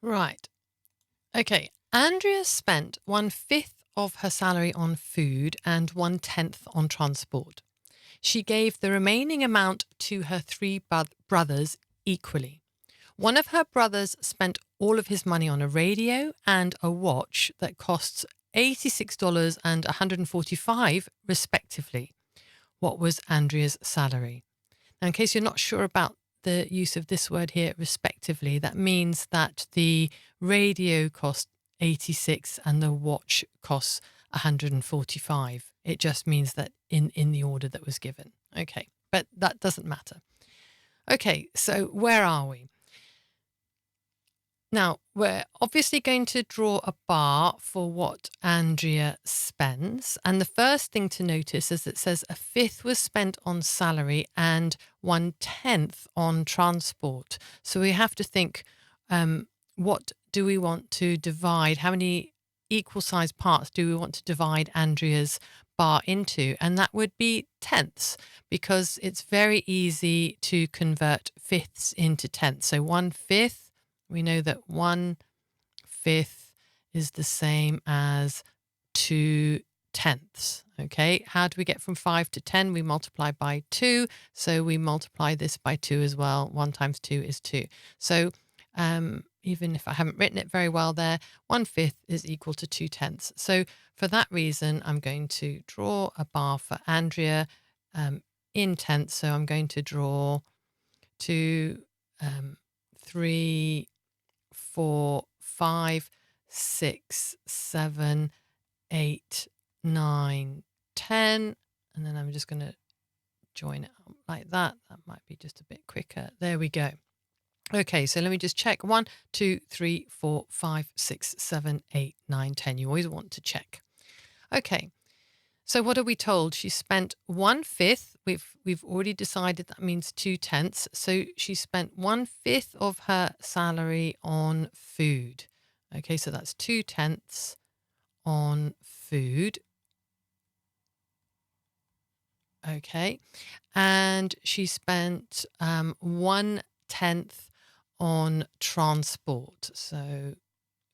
Right. Okay. Andrea spent 1/5 of her salary on food and 1/10 on transport. She gave the remaining amount to her three brothers equally. One of her brothers spent all of his money on a radio and a watch that costs $86 and $145 respectively. What was Andrea's salary? Now, in case you're not sure about the use of this word here, respectively, that means that the radio cost 86 and the watch costs 145. It just means that in the order that was given. Okay, but that doesn't matter. Okay, so where are we? Now, we're obviously going to draw a bar for what Andrea spends. And the first thing to notice is it says 1/5 was spent on salary and 1/10 on transport. So we have to think, what do we want to divide? How many equal sized parts do we want to divide Andrea's bar into? And that would be tenths, because it's very easy to convert fifths into tenths. So 1/5. We know that 1/5 is the same as 2/10. Okay, how do we get from 5 to 10? We multiply by 2. So we multiply this by 2 as well. 1 times 2 is 2. So even if I haven't written it very well there, 1/5 is equal to 2/10. So for that reason, I'm going to draw a bar for Andrea in tenths. So I'm going to draw 2, 3, 4, 5, 6, 7, 8, 9, 10. And then I'm just going to join it up like that. That might be just a bit quicker. There we go. Okay, so let me just check. 1, 2, 3, 4, 5, 6, 7, 8, 9, 10. You always want to check. Okay. So what are we told? She spent 1/5. We've already decided that means 2/10. So she spent 1/5 of her salary on food. Okay, so that's 2/10 on food. Okay, and she spent 1/10 on transport. So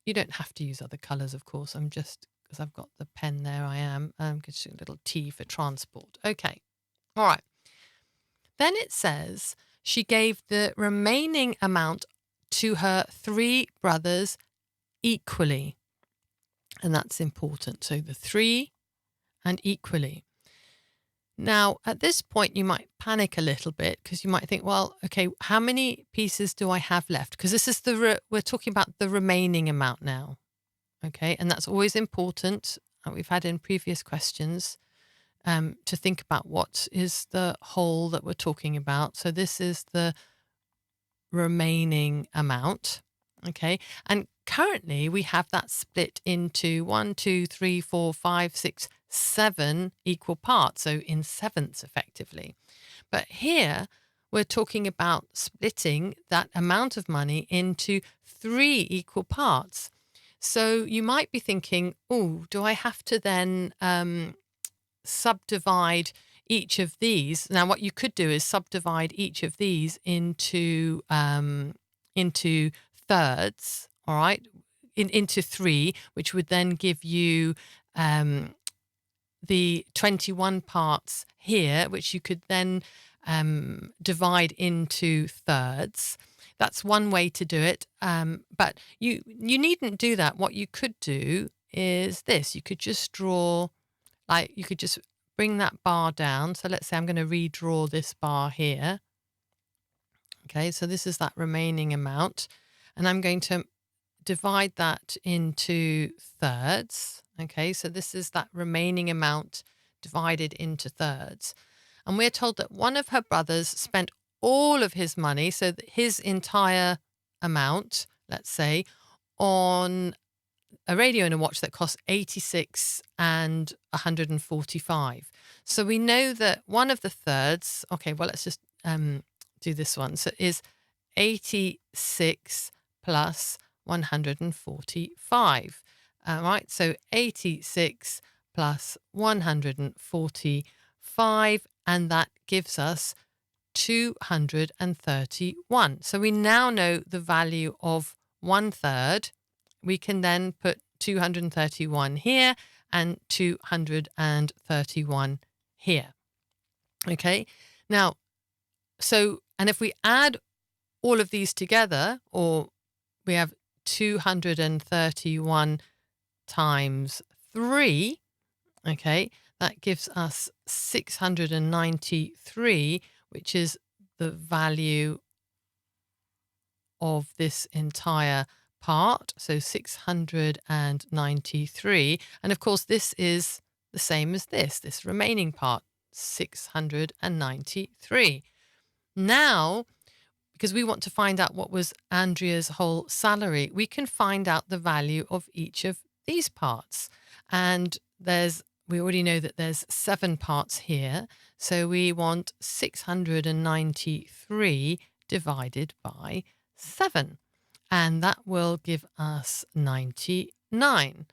you don't have to use other colours, of course. I'm just, because I've got the pen there, I am. Just a little T for transport. Okay. All right. Then it says she gave the remaining amount to her three brothers equally. And that's important. So the 3 and equally. Now, at this point, you might panic a little bit because you might think, well, okay, how many pieces do I have left? Because this is we're talking about the remaining amount now. Okay, and that's always important. We've had in previous questions to think about what is the whole that we're talking about. So this is the remaining amount. Okay, and currently we have that split into 1, 2, 3, 4, 5, 6, 7 equal parts. So in sevenths, effectively. But here we're talking about splitting that amount of money into 3 equal parts. So you might be thinking, oh, do I have to then subdivide each of these? Now, what you could do is subdivide each of these into thirds, all right, into 3, which would then give you the 21 parts here, which you could then divide into thirds. That's one way to do it, but you needn't do that. What you could do is this. You could just draw, like you could just bring that bar down. So let's say I'm going to redraw this bar here. Okay, so this is that remaining amount, and I'm going to divide that into thirds. Okay, so this is that remaining amount divided into thirds. And we're told that one of her brothers spent all of his money, so that his entire amount, let's say, on a radio and a watch that costs 86 and 145. So we know that one of the thirds, okay, well, let's just do this one. So it is 86 plus 145. Right, so 86 plus 145, and that gives us 231. So we now know the value of 1/3, we can then put 231 here and 231 here. Okay, now, and if we add all of these together, or we have 231 times 3, okay, that gives us 693, which is the value of this entire part. So 693. And of course, this is the same as this remaining part, 693. Now, because we want to find out what was Andrea's whole salary, we can find out the value of each of these parts. And we already know that there's 7 parts here. So we want 693 divided by 7. And that will give us 99.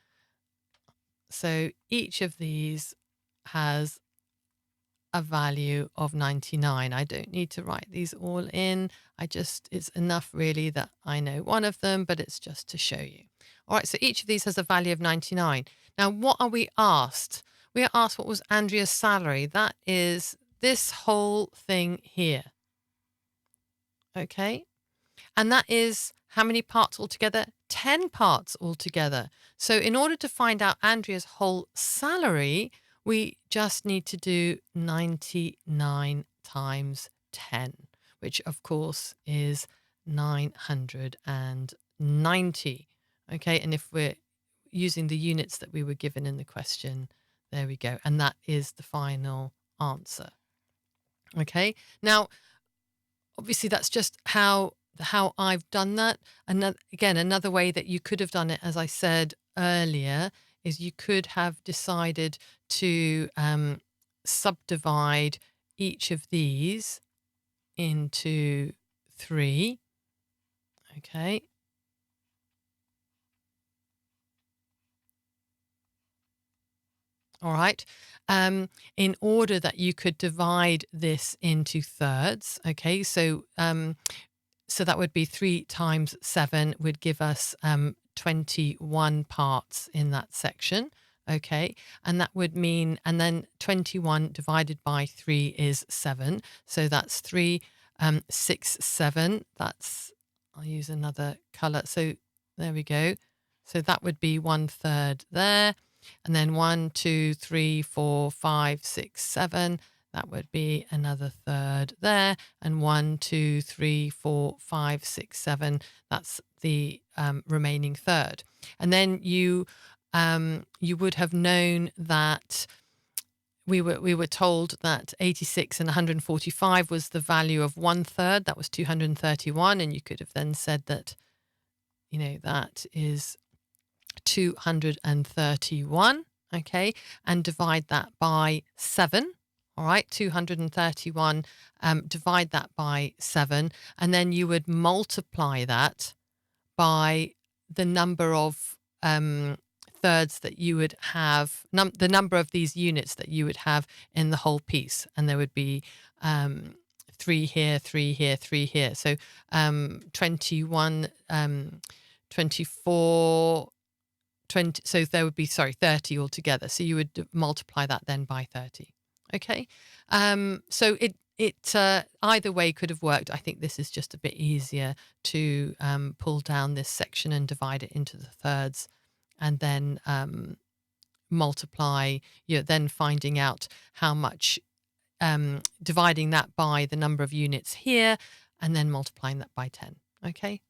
So each of these has a value of 99. I don't need to write these all in. It's enough really that I know one of them, but it's just to show you. All right, so each of these has a value of 99. Now, what are we asked? We are asked what was Andrea's salary. That is this whole thing here. Okay, and that is how many parts altogether? 10 parts altogether. So in order to find out Andrea's whole salary, we just need to do 99 times 10, which of course is 990. Okay, and if we're using the units that we were given in the question, there we go. And that is the final answer. Okay, now, obviously that's just how I've done that. Another way that you could have done it, as I said earlier, is you could have decided to subdivide each of these into 3. Okay. All right. In order that you could divide this into thirds. Okay. So that would be 3 times 7 would give us 21 parts in that section. Okay, and that would mean, and then 21 divided by 3 is 7. So that's 3, 6, 7. I'll use another color. So there we go. So that would be 1/3 there. And then 1, 2, 3, 4, 5, 6, 7. That would be another third there. And 1, 2, 3, 4, 5, 6, 7. That's the remaining third. And then you would have known that we were told that 86 and 145 was the value of 1/3. That was 231. And you could have then said that, that is 231. Okay. And divide that by 7. All right, 231, divide that by 7, and then you would multiply that by the number of thirds that you would have, the number of these units that you would have in the whole piece. And there would be 3 here, 3 here, 3 here. So 21, 24, 20, so there would be, 30 altogether. So you would multiply that then by 30. Okay, so it either way could have worked. I think this is just a bit easier to pull down this section and divide it into the thirds, and then multiply. Then finding out how much, dividing that by the number of units here, and then multiplying that by 10. Okay,